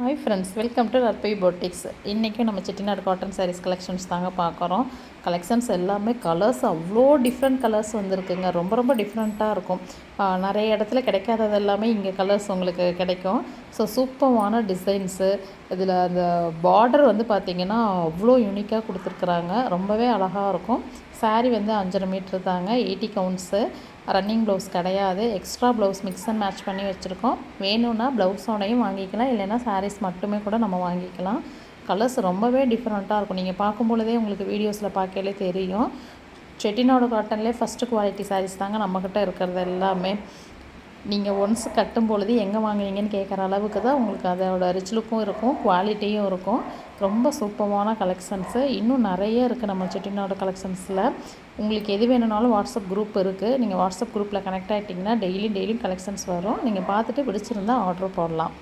Hi friends, welcome to Narpai boutiques. இன்றைக்கும் நம்ம Chettinad cotton saris collections தாங்க பார்க்குறோம். கலெக்ஷன்ஸ் எல்லாமே கலர்ஸ் அவ்வளோ டிஃப்ரெண்ட் கலர்ஸ் வந்துருக்குங்க. ரொம்ப ரொம்ப டிஃப்ரெண்ட்டாக இருக்கும். நிறைய இடத்துல கிடைக்காதது எல்லாமே இங்கே கலர்ஸ் உங்களுக்கு கிடைக்கும். ஸோ சூப்பரான டிசைன்ஸு. இதில் அந்த பார்டர் வந்து பார்த்திங்கன்னா அவ்வளோ யூனிக்காக கொடுத்துருக்குறாங்க. ரொம்பவே அழகாக இருக்கும். சாரீ வந்து 5.5 மீட்ரு தாங்க, 80 கவுண்ட்ஸு. ரன்னிங் ப்ளவுஸ் கிடையாது. Extra blouse mix and match பண்ணி வச்சுருக்கோம். வேணும்னா ப்ளவுஸோடையும் வாங்கிக்கலாம், இல்லைன்னா சாரீஸ் மட்டுமே கூட நம்ம வாங்கிக்கலாம். கலர்ஸ் ரொம்பவே டிஃப்ரெண்ட்டாக இருக்கும். நீங்கள் பார்க்கும் பொழுதே உங்களுக்கு வீடியோஸில் பார்க்கலே தெரியும். செட்டிநாடு காட்டன்லேயே ஃபஸ்ட்டு குவாலிட்டி சாரீஸ் தாங்க நம்மக்கிட்ட இருக்கிறது எல்லாமே. நீங்கள் ஒன்ஸ் கட்டும் பொழுது எங்கே வாங்குவீங்கன்னு கேட்குற அளவுக்கு தான் உங்களுக்கு அதோட ரிச் லுக்கும் இருக்கும், குவாலிட்டியும் இருக்கும். ரொம்ப சூப்பரான கலெக்ஷன்ஸு இன்னும் நிறைய இருக்குது நம்ம செட்டிநாடு கலெக்ஷன்ஸில். உங்களுக்கு எது வேணும்னாலும் வாட்ஸ்அப் குரூப் இருக்குது. நீங்கள் வாட்ஸ்அப் குரூப்பில் கனெக்ட் ஆகிட்டிங்கன்னா டெய்லியும் கலெக்ஷன்ஸ் வரும். நீங்கள் பார்த்துட்டு பிடிச்சிருந்தால் ஆர்டர் போடலாம்.